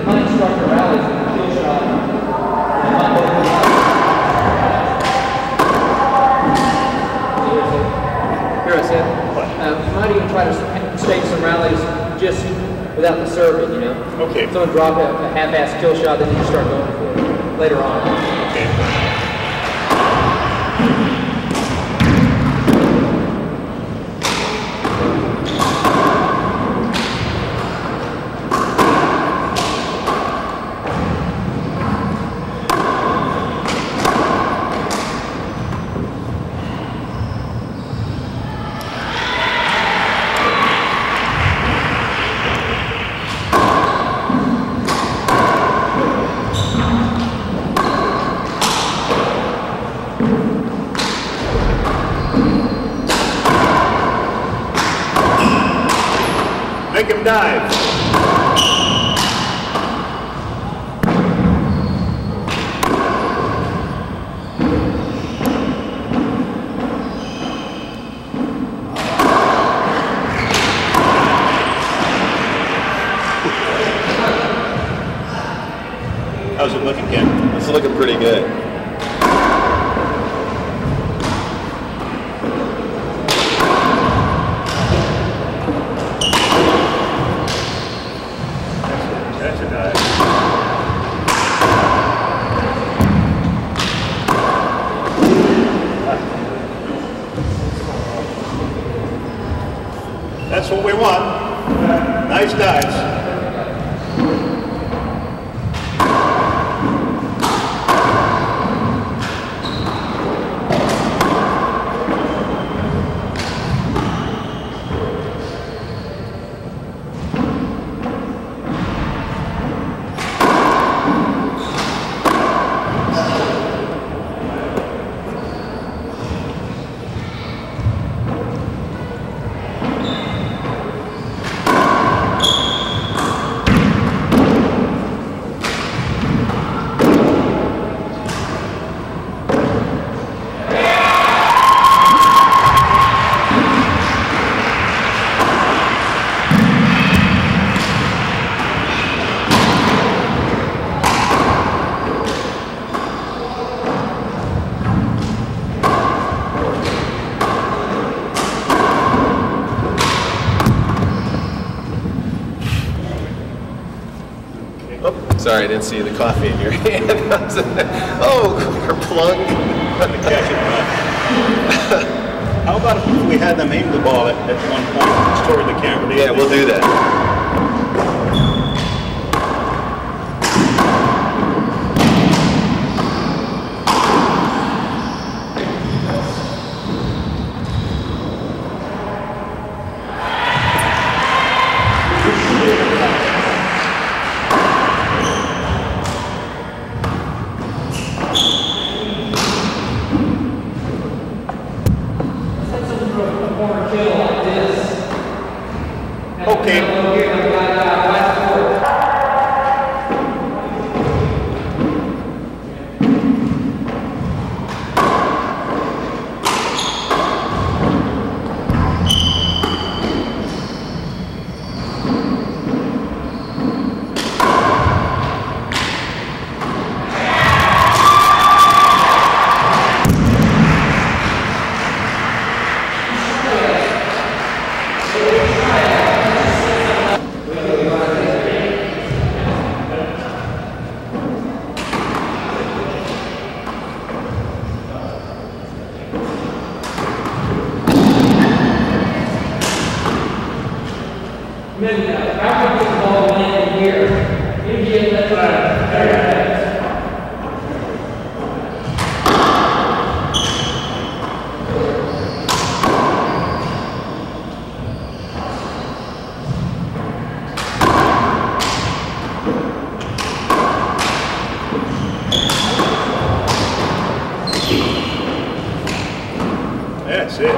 my instructor rallies with the kill shot. Here I said, you might even try to stake some rallies just without the serving, you know? Okay. Someone drop a half-assed kill shot, then you can start going for it later on. Okay. Make him dive. How's it looking, Ken? It's looking pretty good. That's a dive. That's what we want. Nice dives. Sorry, I didn't see the coffee in your hand. Oh, kerplunk. Catch it. How about if we had them aim the ball at one point toward the camera? Yeah, we'll do that. That's it.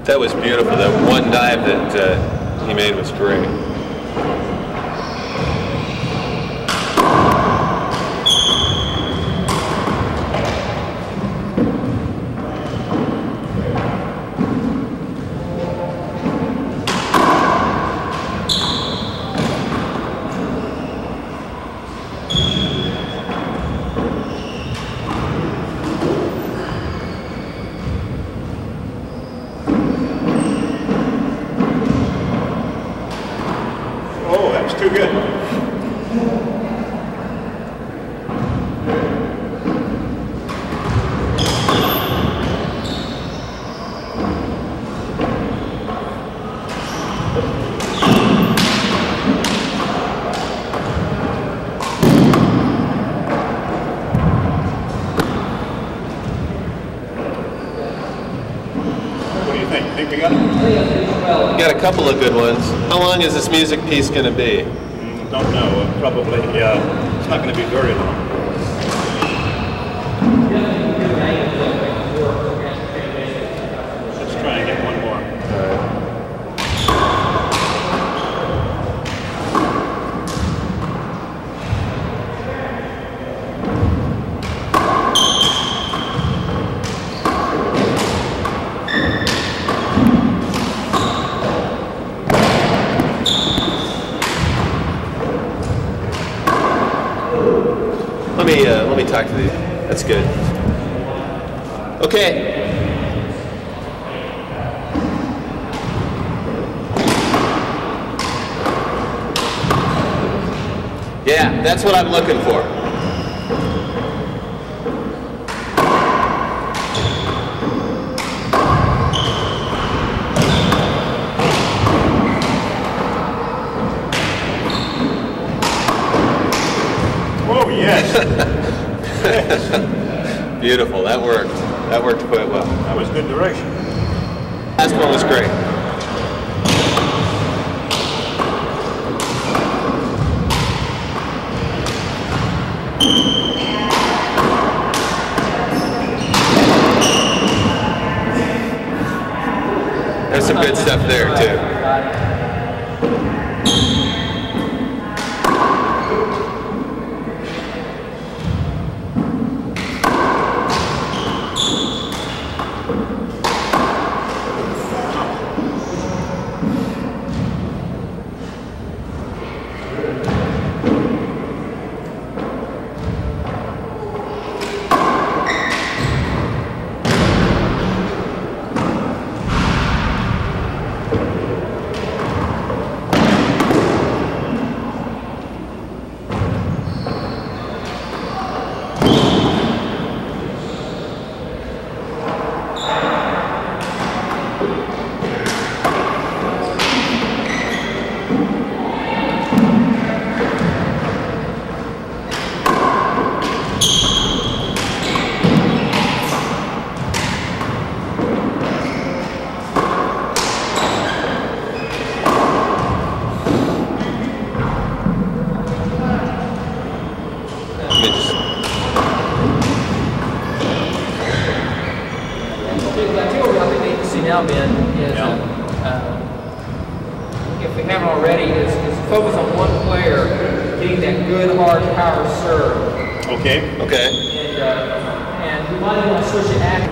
That was beautiful. That one dive that he made was great. too good. What do you think? Think we got it? Got a couple of good ones. How long is this music piece going to be? Don't know. Probably, it's not going to be very long. Let's try and get one more. All right. Let me talk to you. That's good. Okay. Yeah, that's what I'm looking for. Oh, yes. Beautiful. That worked. That worked quite well. That was good direction. Last one was great. There's some good stuff there too. Now, Ben, is if we haven't already, is focus on one player getting that good hard power serve. Okay. Okay. And we might want to switch it after.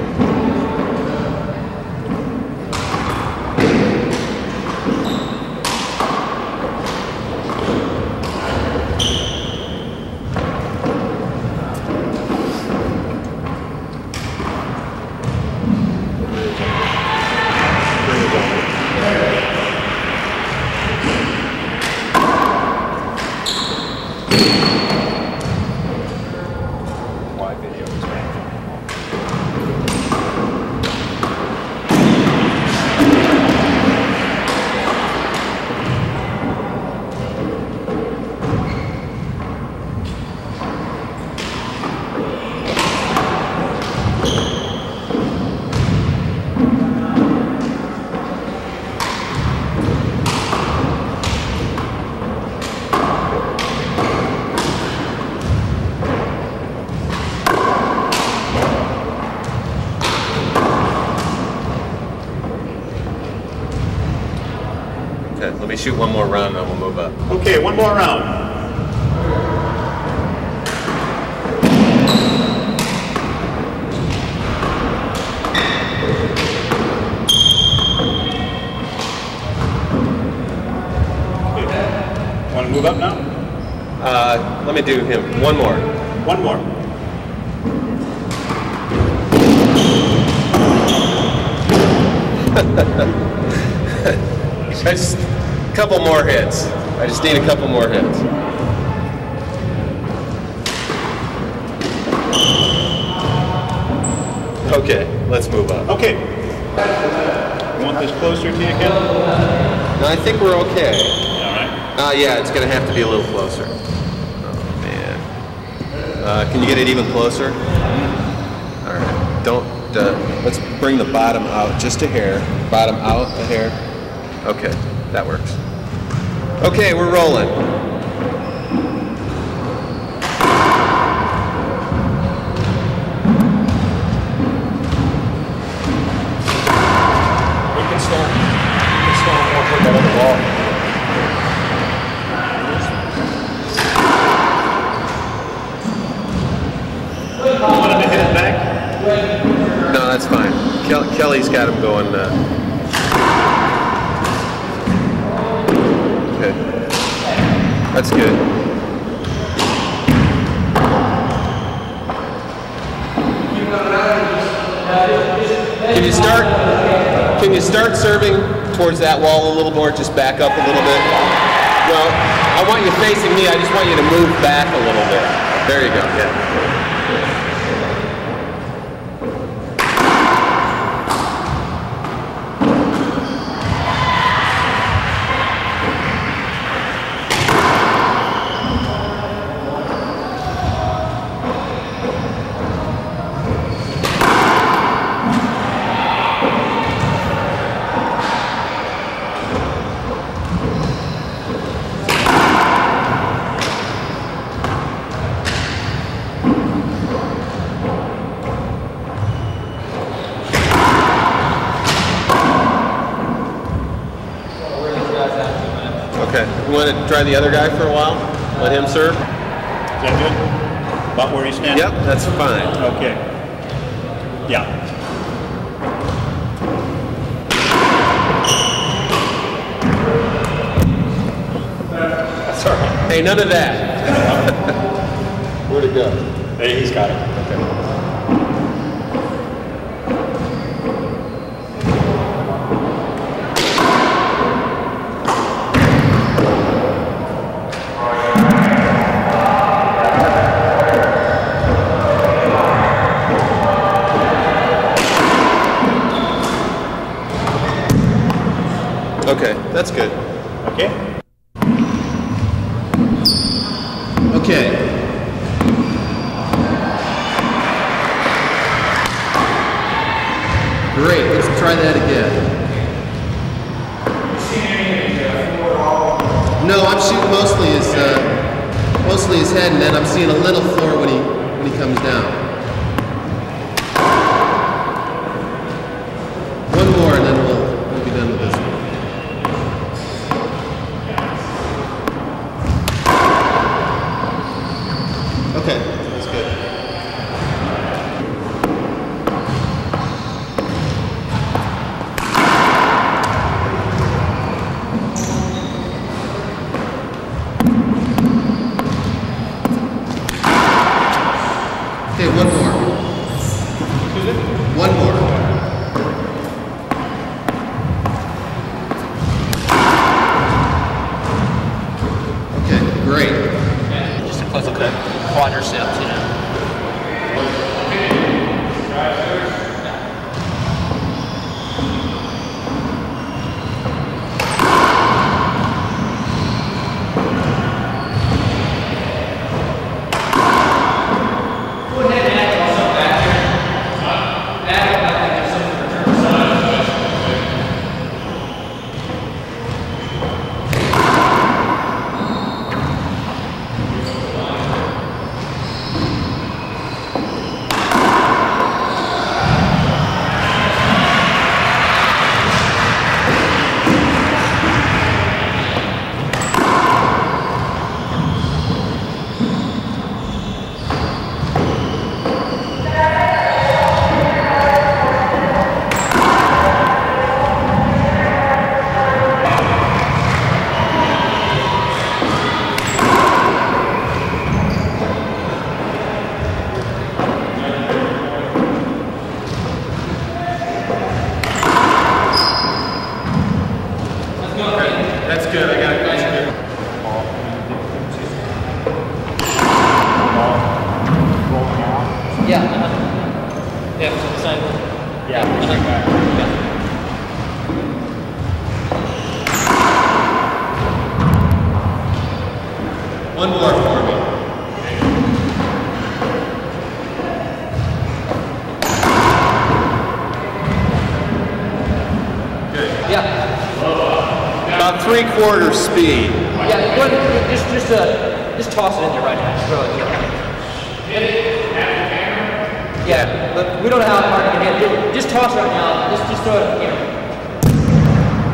Okay, let me shoot one more round and then we'll move up. Okay, one more round. Okay. Want to move up now? Let me do him. One more. One more. Just a couple more hits. I just need a couple more hits. Okay, let's move on. Okay. You want this closer to you, Ken? No, I think we're okay. All right. Yeah, it's going to have to be a little closer. Oh, man. Can you get it even closer? All right. Don't, let's bring the bottom out just a hair. Bottom out a hair. Okay, that works. Okay, we're rolling. Wanted to hit it back? No, that's fine. Kelly's got him going. Okay. That's good. Can you start serving towards that wall a little more? Just back up a little bit. Well, I want you facing me. I just want you to move back a little bit. There you go. Yeah. Okay. You want to try the other guy for a while? Let him serve? Is that good? About where he's standing? Yep, that's fine. Okay. Yeah. That's all right. Hey, none of that. Where'd it go? Hey, he's got it. Okay. Okay, that's good. Okay. Okay. Great, let's try that again. No, I'm shooting mostly his head, and then I'm seeing a little floor when he comes down. One more, and then we'll be done with this one. Okay, that's good. Okay, one more. One more. Okay, great. Just a close look at quadriceps, you know. One more for me. Good. Yeah. About 3/4 speed. Yeah, go ahead, just toss it in there right now. Really. Yeah, but we don't know how hard you can hit it. Just toss it right now. Just throw it in the camera.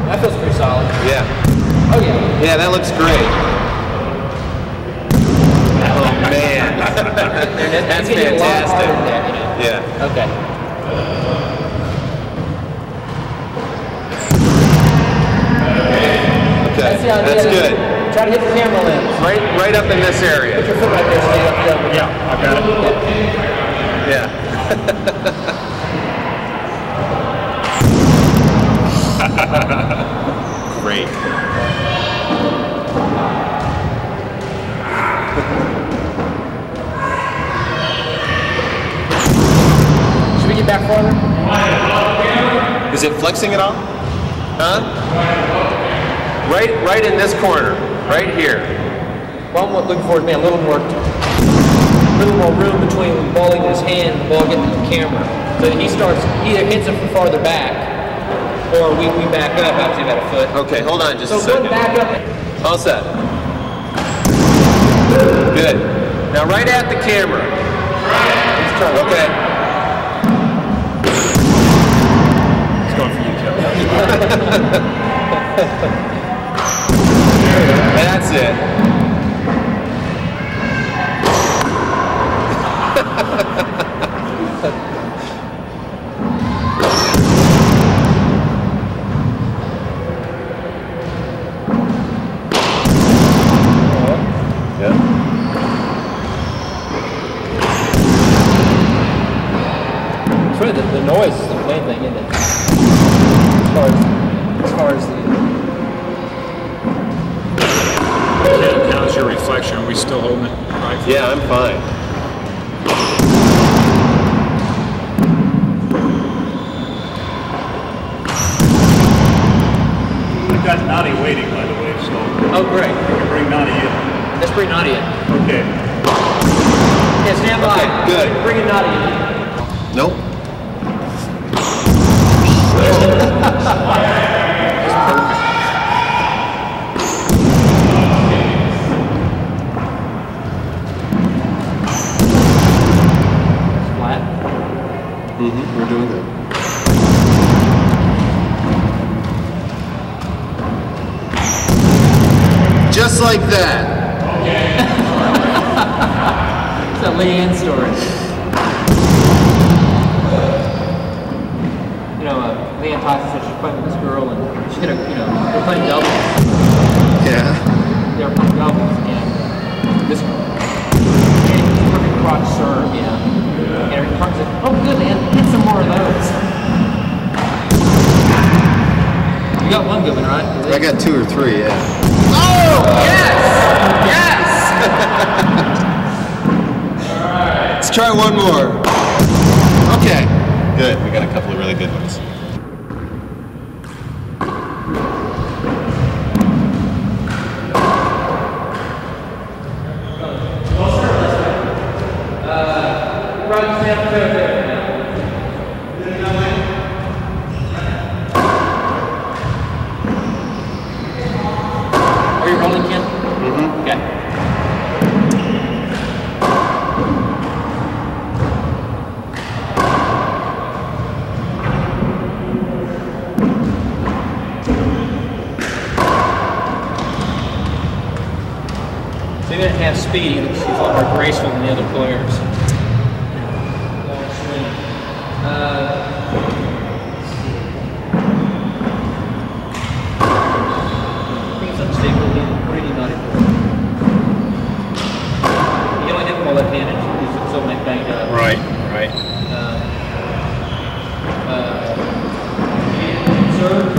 That feels pretty solid. Yeah. Oh yeah. Yeah, that looks great. Oh man. That's fantastic. Yeah. Okay. Okay. That's good. Try to hit the camera lens. Right up in this area. Put your foot right there. Stay up there. Yeah, I got it. Yeah. Great. Should we get back farther? Is it flexing at all? Huh? Right in this corner. Right here. Well, I'm looking forward to a little more room between the ball in his hand and the ball getting to the camera. So that he either hits it from farther back, or we back up after about a foot. Okay, hold on just a So second. go back up. All set. Good. Now right at the camera. Okay. It's going for you, Kelly. That's it. It's really the noise is the main thing, isn't it? As far as the. How's your reflection? Are we still holding it right? Yeah, I'm fine. We've got Naty waiting, by the way, so Oh, great. we can bring Naty in. Let's bring Naty in. Okay. Yeah, stand by. Okay, good. Bring in Naty in. Nope. Flat. We're doing good. Just like that. It's a Leanne story. Leanne Tyson said she's playing with this girl, and she hit they're playing doubles. Yeah. They were playing doubles, and this perfect crotch serve, And her crotch said, "Oh, good, man, hit some more of those." You got one good one, right? I got 2 or 3, yeah. Oh, yes! Yes! Let's try one more. Okay. Good. We got a couple of really good ones. Are you rolling, Ken? Okay. So he didn't have speed, he's a lot more graceful than the other players. I think it's unstable, really not important. You only hit ball left-handed, he's so banged up. Right. Serve.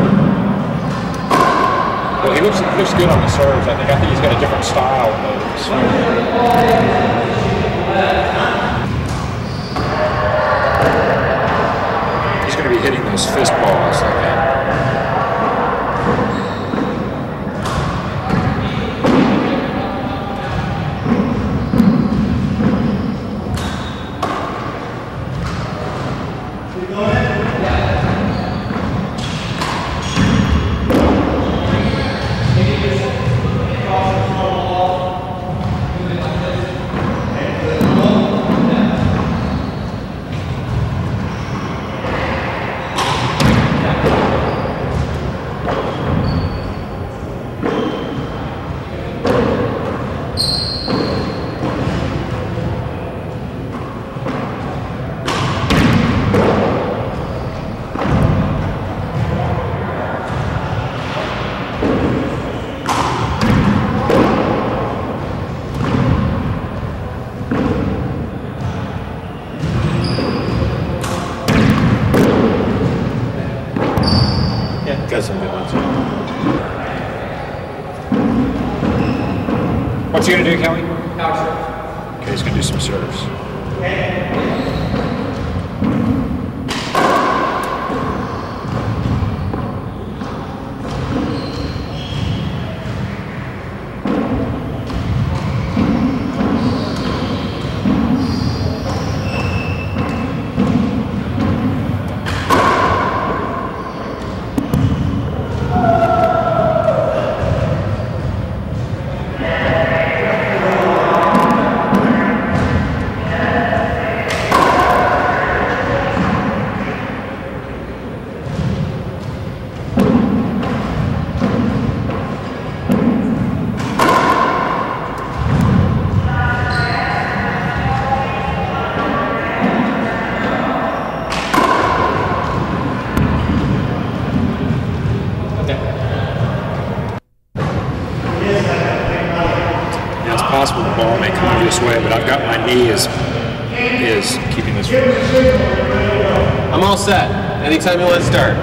Well, he looks good on the serves. I think he's got a different style of swing. He's going to be hitting those fist balls like that. What's he gonna do, Kelly? Power serve. Okay, he's gonna do some serves. Possible the ball may come this way, but I've got my knee is keeping this. I'm all set. Anytime you want to start.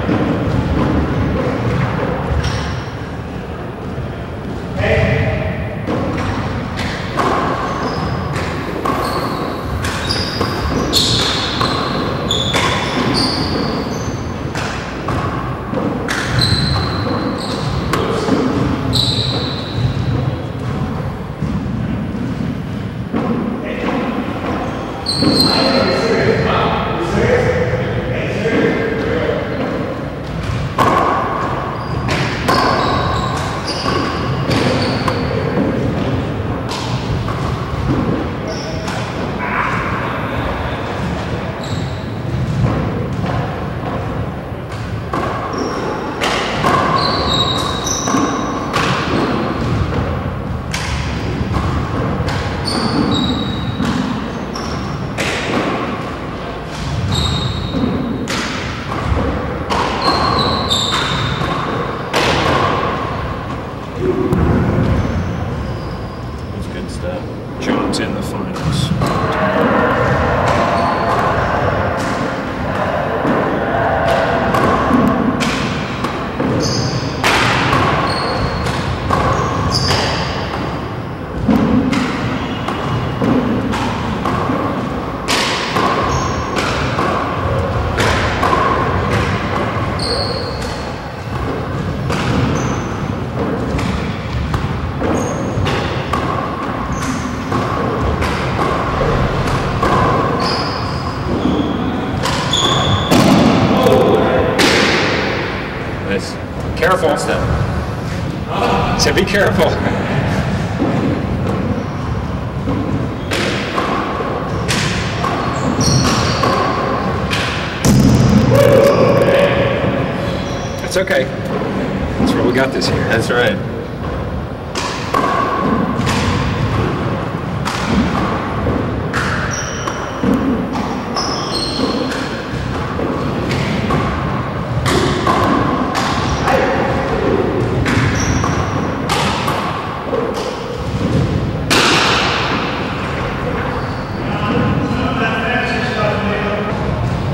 John's in the finals. Careful. So be careful. That's okay. That's where we got this here. That's right.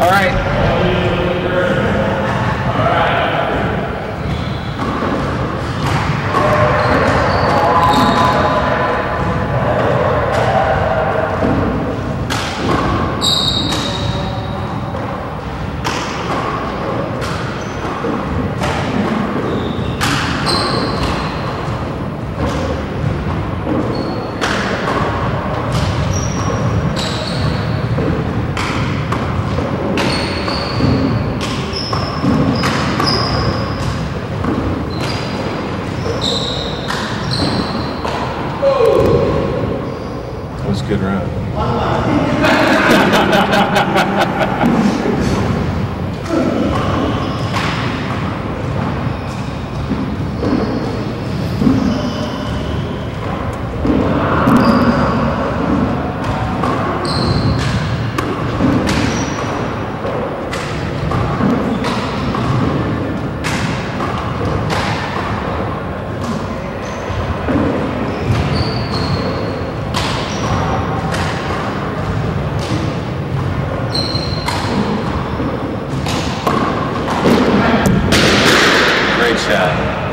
All right. Good round.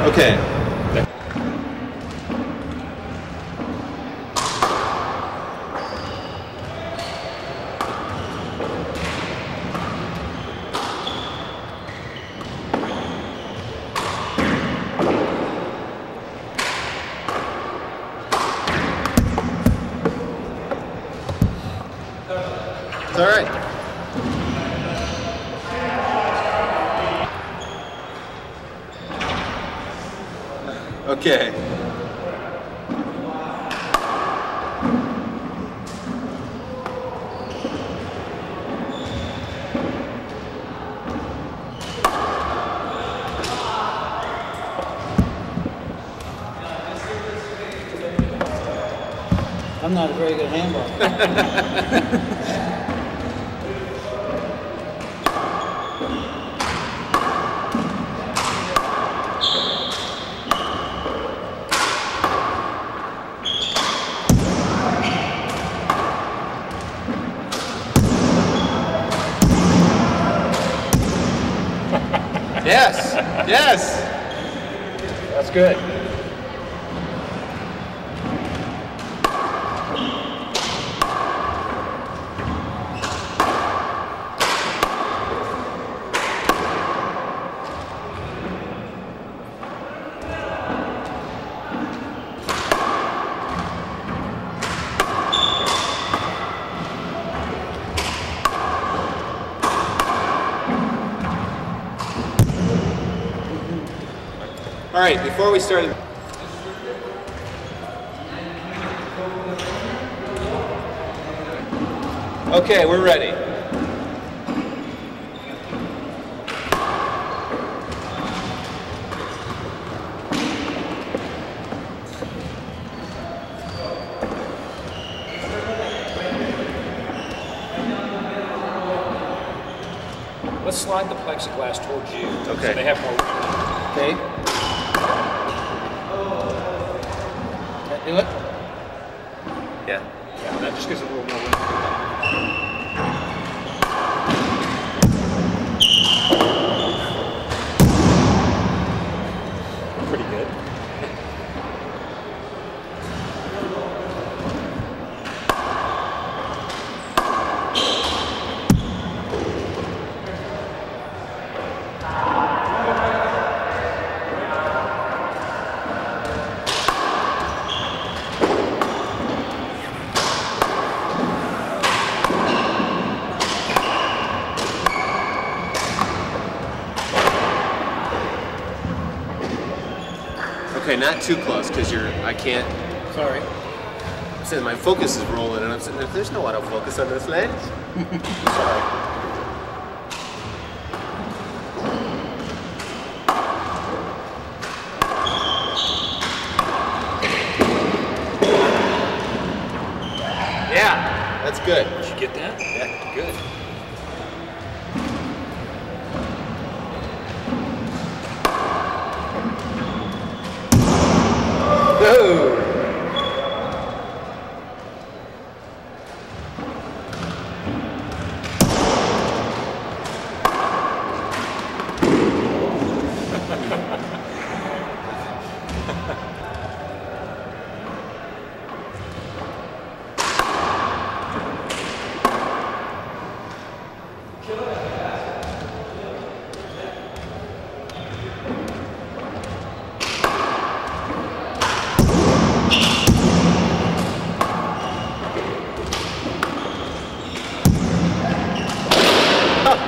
Okay. It's all right. Okay. I'm not a very good handball. Yes. Yes. That's good. All right, before we start. Okay, we're ready. Let's slide the plexiglass towards you. Okay. So they have more room. Okay. That do it? Yeah. Yeah, that just gives it a little more room. Pretty good. Okay, not too close because I can't. Sorry. I'm saying my focus is rolling, and I'm saying there's no autofocus on this lens. Sorry. Yeah, that's good. Did you get that? Yeah, Good. Whoa.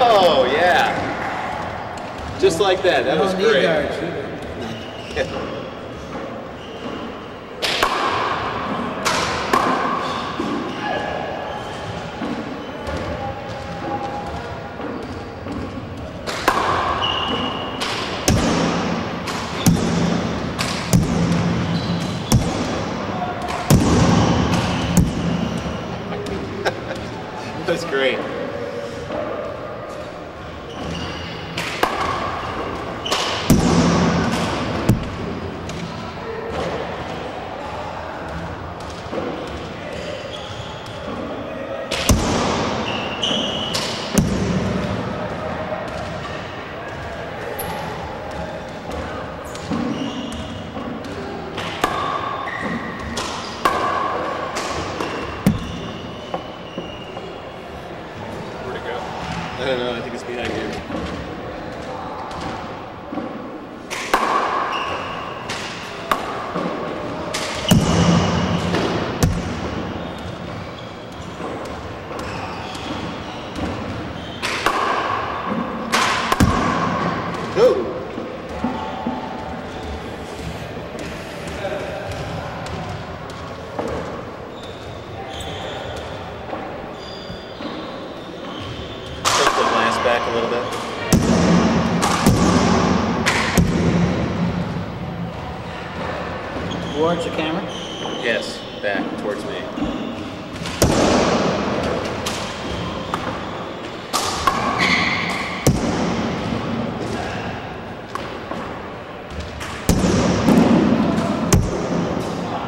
Oh, yeah. Just like that. That was great. Yeah. That's great. I don't know, I think it's behind you. towards the camera? Yes, back towards me.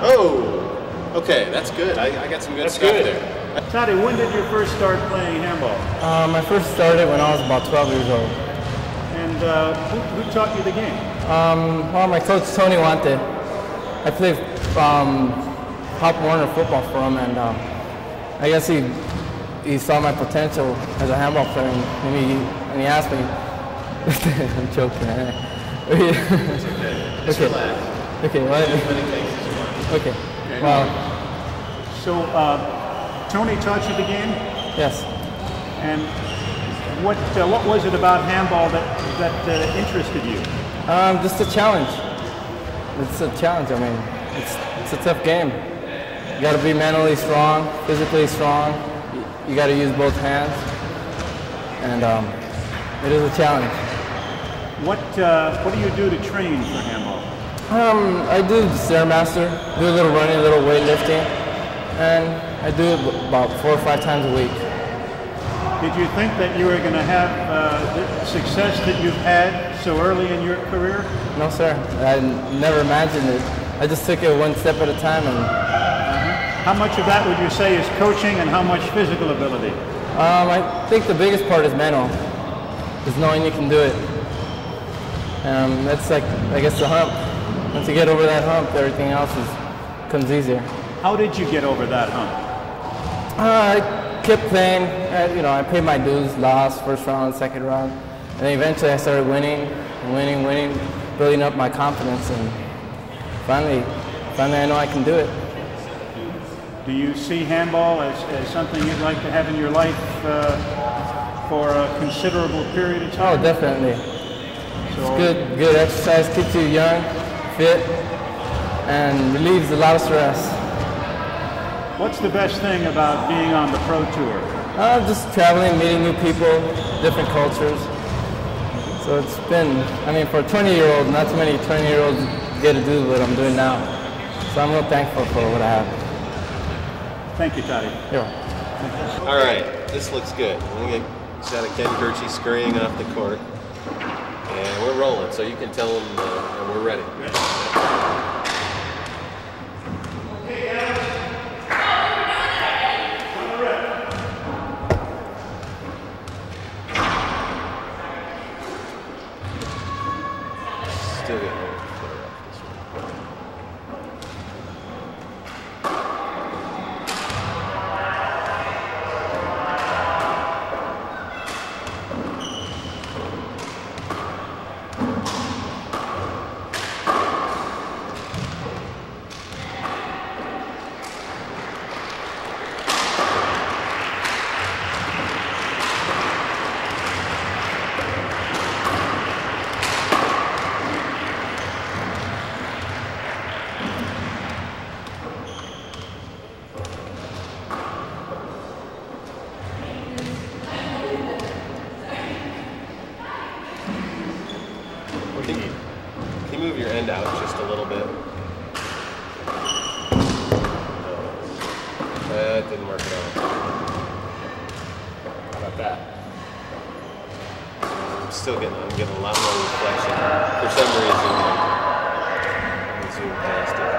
Oh, okay, that's good. I got some good stuff there. Tati, when did you first start playing handball? I first started when I was about 12 years old. And who taught you the game? Well, my coach, Tony Wante. I played Pop Warner football for him, and I guess he saw my potential as a handball player, and he asked me. I'm joking. Okay, what? Okay. Well. So, Tony taught you the game? Yes. And what was it about handball that interested you? Just a challenge. It's a challenge. I mean, it's a tough game. You got to be mentally strong, physically strong. You got to use both hands, and it is a challenge. What do you do to train for handball? I do Stairmaster, do a little running, a little weightlifting, and I do it about 4 or 5 times a week. Did you think that you were going to have the success that you've had so early in your career? No, sir. I never imagined it. I just took it one step at a time. And how much of that would you say is coaching, and how much physical ability? I think the biggest part is mental, is knowing you can do it. That's like, I guess, the hump. Once you get over that hump, everything else comes easier. How did you get over that hump? I kept playing. I paid my dues, lost first round, second round, and then eventually I started winning, building up my confidence, and finally I know I can do it. Do you see handball as something you'd like to have in your life for a considerable period of time? Oh, definitely. It's good exercise, keeps you young, fit, and relieves a lot of stress. What's the best thing about being on the pro tour? Just traveling, meeting new people, different cultures. So it's been, for a 20-year-old, not too many 20-year-olds get to do what I'm doing now. So I'm real thankful for what I have. Thank you, Tati. Yeah. All right, this looks good. We got a Ken Kirchie scurrying off the court. And we're rolling, so you can tell them we're ready. Still getting a little flare off this one. Can you move your end out just a little bit? That didn't work at all. How about that? I'm getting a lot more reflection. For some reason, let me zoom past it.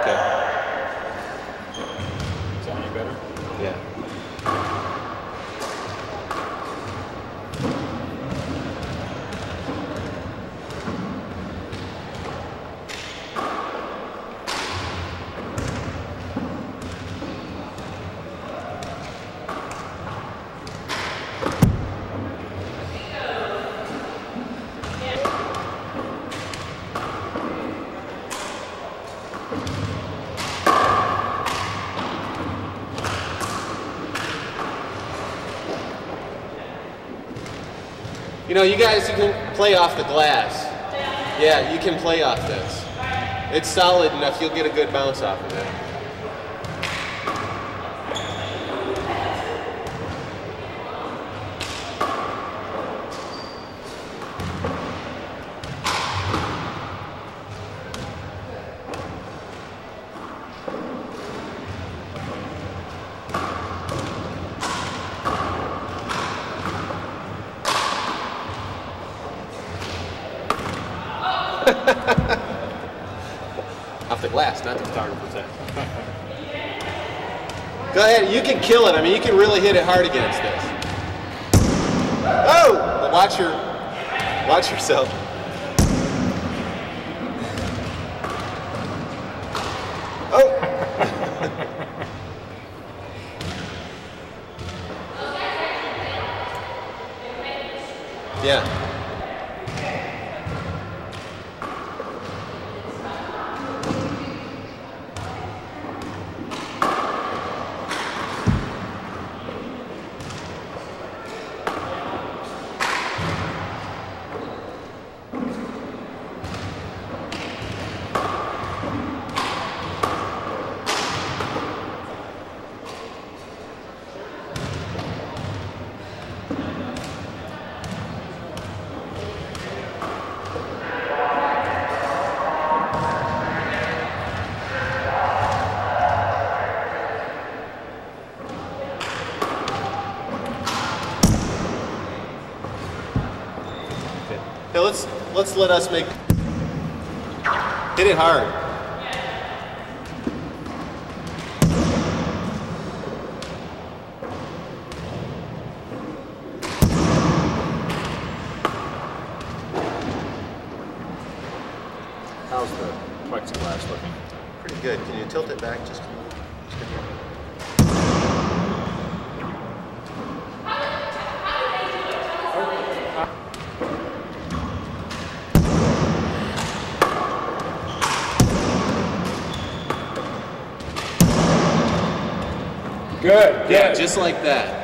Okay. Is that any better? Yeah. You guys, you can play off the glass. Yeah, you can play off this. It's solid enough, you'll get a good bounce off of it. last, not the Photographer's hat. Go ahead, you can kill it. I mean, you can really hit it hard against this. Oh! But watch yourself. Oh! Yeah. Hey, let's let us make. Hit it hard. How's the plexiglass looking? Pretty good. Can you tilt it back just a little? Good. Yeah, just like that.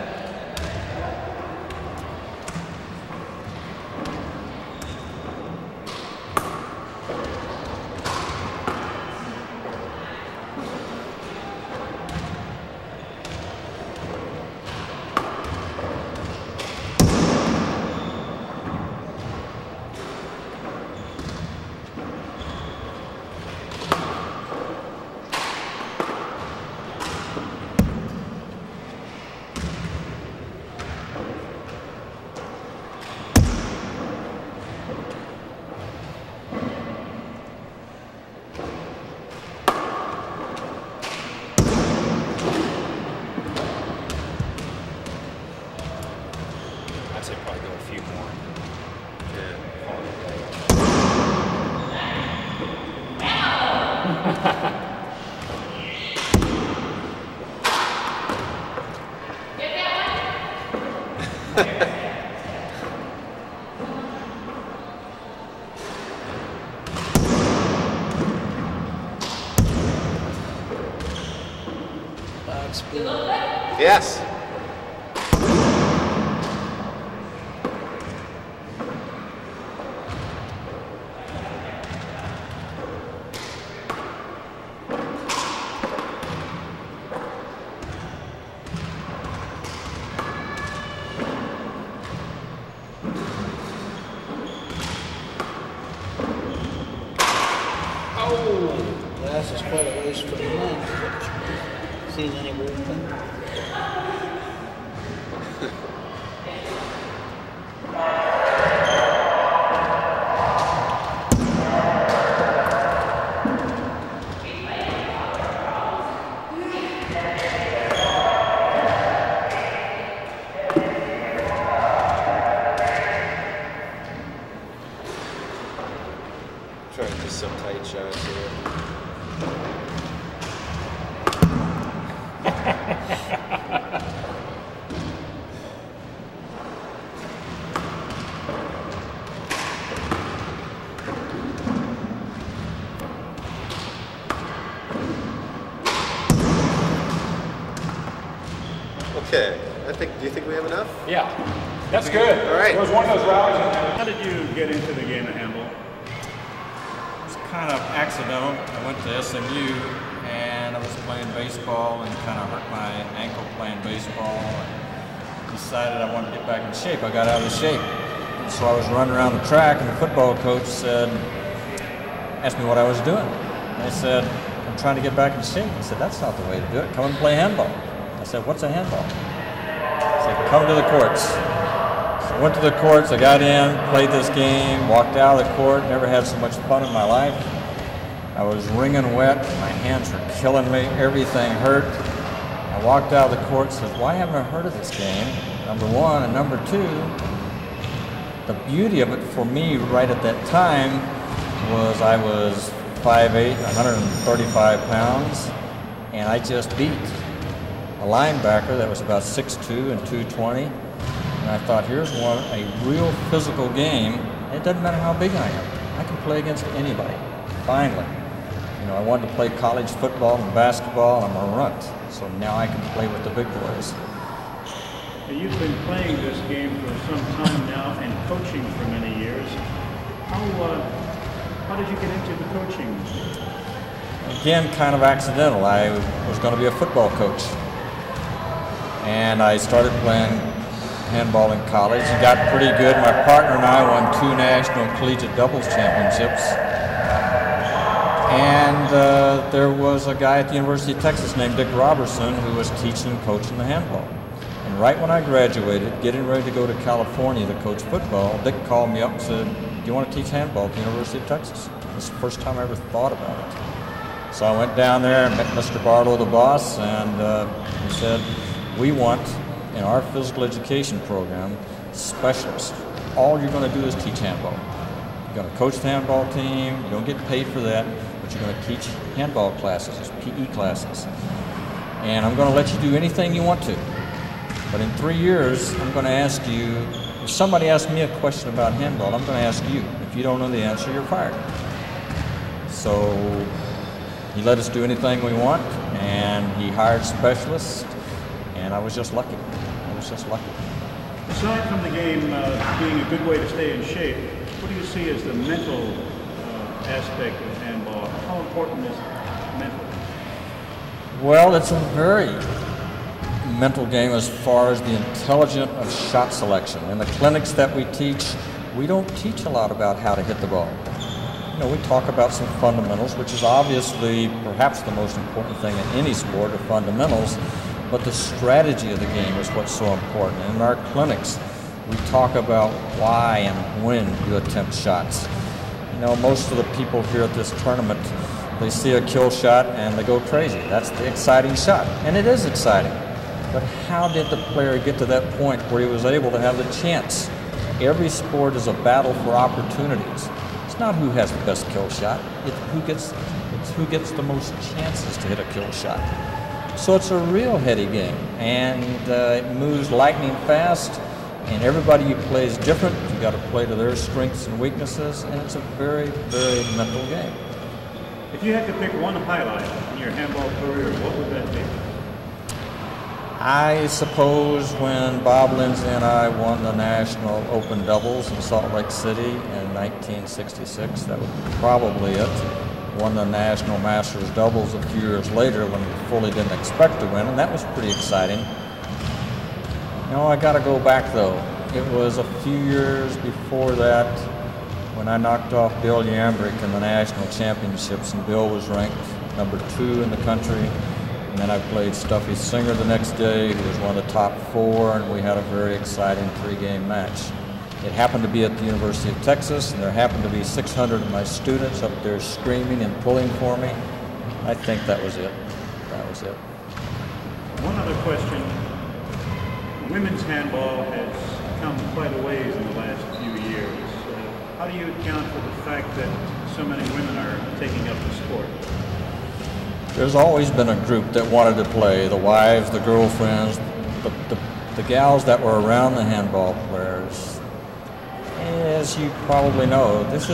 I'd say probably go a few more. Yes. Glass is quite a ways from the lens. Seen any weird thing? Trying to do some tight shots here. Okay, do you think we have enough? Yeah, that's good. All right. It was one of those rallies. How did you get into the game of handball? It was kind of accidental. I went to SMU and I was playing baseball and kind of hurt my ankle playing baseball and decided I wanted to get back in shape. I got out of shape. And so I was running around the track and the football coach asked me what I was doing. And I said, I'm trying to get back in shape. He said, that's not the way to do it. Come and play handball. I said, what's a handball? He said, come to the courts. So I went to the courts, I got in, played this game, walked out of the court, never had so much fun in my life. I was wringing wet, my hands were killing me, everything hurt. I walked out of the court and said, why haven't I heard of this game? Number one, and number two, the beauty of it for me right at that time was I was 5'8", 135 pounds, and I just beat a linebacker that was about 6'2" and 220. And I thought, here's a real physical game. It doesn't matter how big I am. I can play against anybody, finally. You know, I wanted to play college football and basketball, and I'm a runt. So now I can play with the big boys. You've been playing this game for some time now and coaching for many years. How did you get into the coaching? Again, kind of accidental. I was going to be a football coach. And I started playing handball in college and got pretty good. My partner and I won 2 national collegiate doubles championships. And there was a guy at the University of Texas named Dick Robertson who was teaching and coaching the handball. And right when I graduated, getting ready to go to California to coach football, Dick called me up and said, do you want to teach handball at the University of Texas? It's the first time I ever thought about it. So I went down there and met Mr. Barlow, the boss, and he said, we want, in our physical education program, specialists. All you're going to do is teach handball. You're going to coach the handball team, you don't get paid for that, but you're going to teach handball classes, PE classes. And I'm going to let you do anything you want to. But in 3 years, I'm going to ask you, if somebody asks me a question about handball, I'm going to ask you. If you don't know the answer, you're fired. So he let us do anything we want, and he hired specialists, and I was just lucky. Aside from the game being a good way to stay in shape, what do you see as the mental aspect of handball? How important is mental? Well, it's a very mental game as far as the intelligence of shot selection. In the clinics that we teach, we don't teach a lot about how to hit the ball. You know, we talk about some fundamentals, which is obviously perhaps the most important thing in any sport, are fundamentals, but the strategy of the game is what's so important. In our clinics, we talk about why and when you attempt shots. You know, most of the people here at this tournament, they see a kill shot and they go crazy. That's the exciting shot, and it is exciting. But how did the player get to that point where he was able to have the chance? Every sport is a battle for opportunities. It's not who has the best kill shot, it's who gets the most chances to hit a kill shot. So it's a real heady game, and it moves lightning fast, and everybody you play is different. You've got to play to their strengths and weaknesses, and it's a very, very mental game. If you had to pick one highlight in your handball career, what would that be? I suppose when Bob Lindsay and I won the National Open Doubles in Salt Lake City in 1966, that was probably it. Won the National Masters Doubles a few years later when we fully didn't expect to win, and that was pretty exciting. You know, I got to go back though. It was a few years before that when I knocked off Bill Yambrick in the national championships, and Bill was ranked number 2 in the country. And then I played Naty Sr the next day, who was one of the top 4, and we had a very exciting 3-game match. It happened to be at the University of Texas, and there happened to be 600 of my students up there screaming and pulling for me. I think that was it. One other question. Women's handball has come quite a ways in the last few years. How do you account for the fact that so many women are taking up the sport? There's always been a group that wanted to play, the wives, the girlfriends, the gals that were around the handball players. As you probably know, it's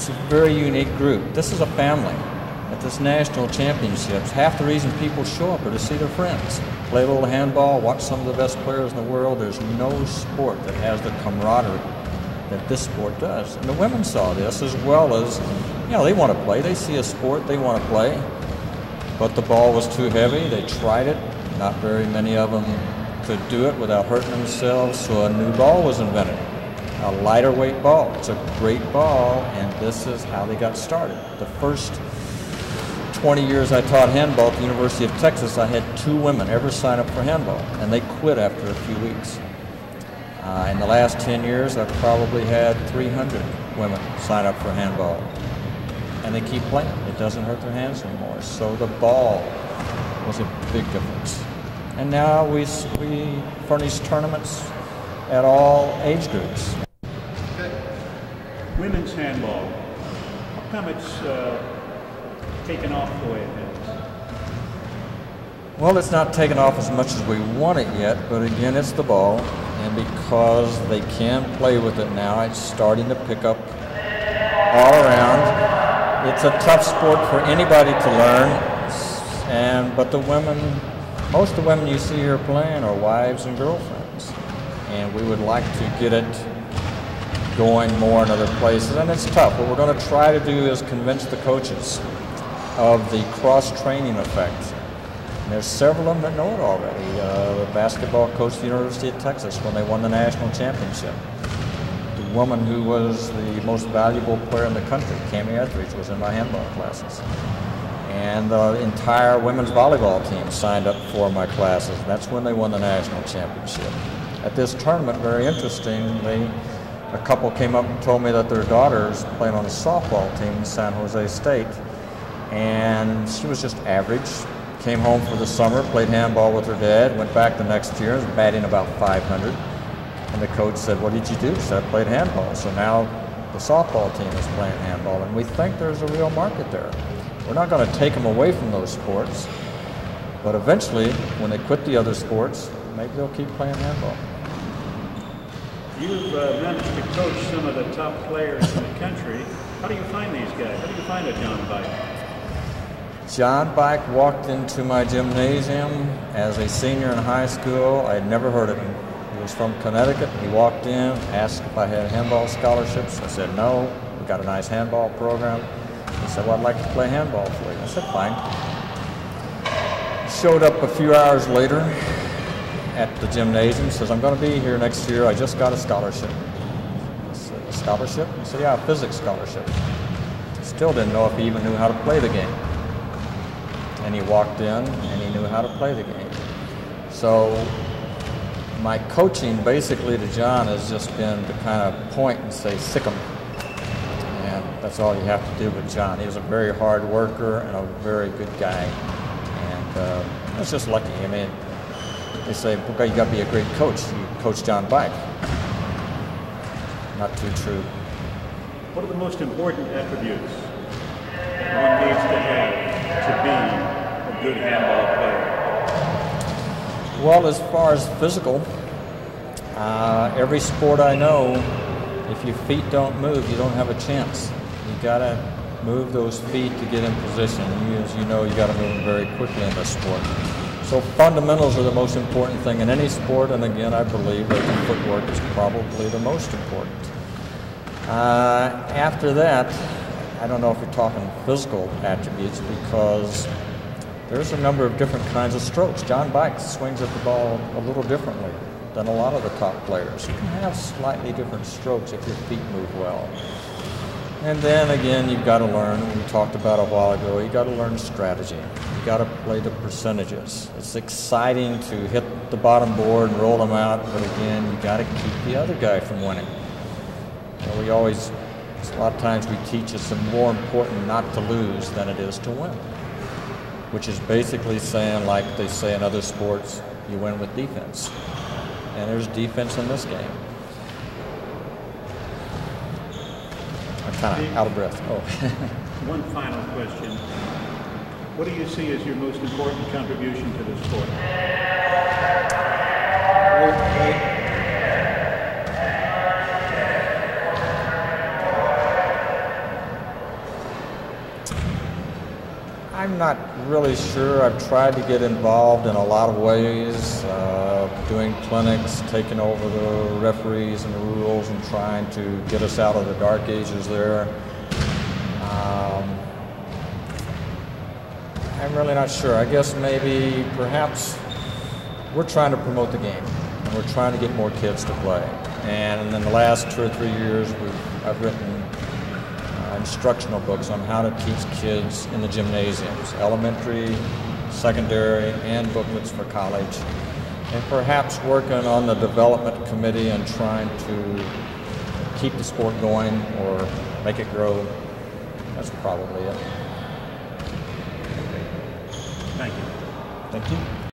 a very unique group. This is a family. At this national championships, half the reason people show up are to see their friends. Play a little handball, watch some of the best players in the world. There's no sport that has the camaraderie that this sport does. And the women saw this as well as, you know, they want to play. They see a sport, they want to play. But the ball was too heavy. They tried it. Not very many of them could do it without hurting themselves, so a new ball was invented. A lighter weight ball. It's a great ball, and this is how they got started. The first 20 years I taught handball at the University of Texas, I had 2 women ever sign up for handball, and they quit after a few weeks. In the last 10 years, I've probably had 300 women sign up for handball. and they keep playing. It doesn't hurt their hands anymore. So the ball was a big difference. And now we furnish tournaments at all age groups. Women's handball, how come it's taken off the way it has? Well, it's not taken off as much as we want it yet, but again, it's the ball. And because they can play with it now, it's starting to pick up all around. It's a tough sport for anybody to learn, but the women, most of the women you see here playing are wives and girlfriends. And we would like to get it going more in other places, and it's tough. What we're going to try to do is convince the coaches of the cross-training effect. And there's several of them that know it already. The basketball coach at the University of Texas when they won the national championship. The woman who was the most valuable player in the country, Cammie Etheridge, was in my handball classes. And the entire women's volleyball team signed up for my classes. That's when they won the national championship. At this tournament, very interesting, a couple came up and told me that their daughter's playing on a softball team in San Jose State. And she was just average. Came home for the summer, played handball with her dad, went back the next year, was batting about 500. And the coach said, "What did you do?" She said, "I played handball." So now the softball team is playing handball, and we think there's a real market there. We're not going to take them away from those sports, but eventually, when they quit the other sports, maybe they'll keep playing handball. You've managed to coach some of the top players in the country. How do you find these guys? How do you find a John Bike? John Bike walked into my gymnasium as a senior in high school. I had never heard of him. He was from Connecticut. He walked in, asked if I had handball scholarships. I said no. We got a nice handball program. He said, "Well, I'd like to play handball for you." I said, "Fine." Showed up a few hours later at the gymnasium, says, "I'm going to be here next year. I just got a scholarship." I said, "A scholarship?" He said, "Yeah, a physics scholarship." Still didn't know if he even knew how to play the game. And he walked in and he knew how to play the game. So my coaching basically to John has just been to kind of point and say, "Sick 'em." And that's all you have to do with John. He was a very hard worker and a very good guy. And I was just lucky. I mean, they say, "Okay, you got to be a great coach. You coach John Bike." Not too true. What are the most important attributes one needs to have to be a good handball player? Well, as far as physical, every sport I know, if your feet don't move, you don't have a chance. You gotta move those feet to get in position. As you know, you gotta move them very quickly in this sport. So fundamentals are the most important thing in any sport, and again, I believe that the footwork is probably the most important. After that, I don't know if you're talking physical attributes because there's a number of different kinds of strokes. John Bike swings at the ball a little differently than a lot of the top players. You can have slightly different strokes if your feet move well. And then again, you've got to learn, we talked about a while ago, you got to learn strategy. You got to play the percentages. It's exciting to hit the bottom board and roll them out, but again, you got to keep the other guy from winning. So we always, a lot of times we teach it's more important not to lose than it is to win, which is basically saying, like they say in other sports, you win with defense. And there's defense in this game. I'm kind of out of breath. Oh. One final question. What do you see as your most important contribution to the sport? I'm not really sure. I've tried to get involved in a lot of ways, doing clinics, taking over the referees and the rules and trying to get us out of the dark ages there. I'm really not sure. I guess maybe, perhaps, we're trying to promote the game and we're trying to get more kids to play. And in the last 2 or 3 years, I've written instructional books on how to teach kids in the gymnasiums, elementary, secondary, and booklets for college, and perhaps working on the development committee and trying to keep the sport going or make it grow. That's probably it. Thank you. Thank you.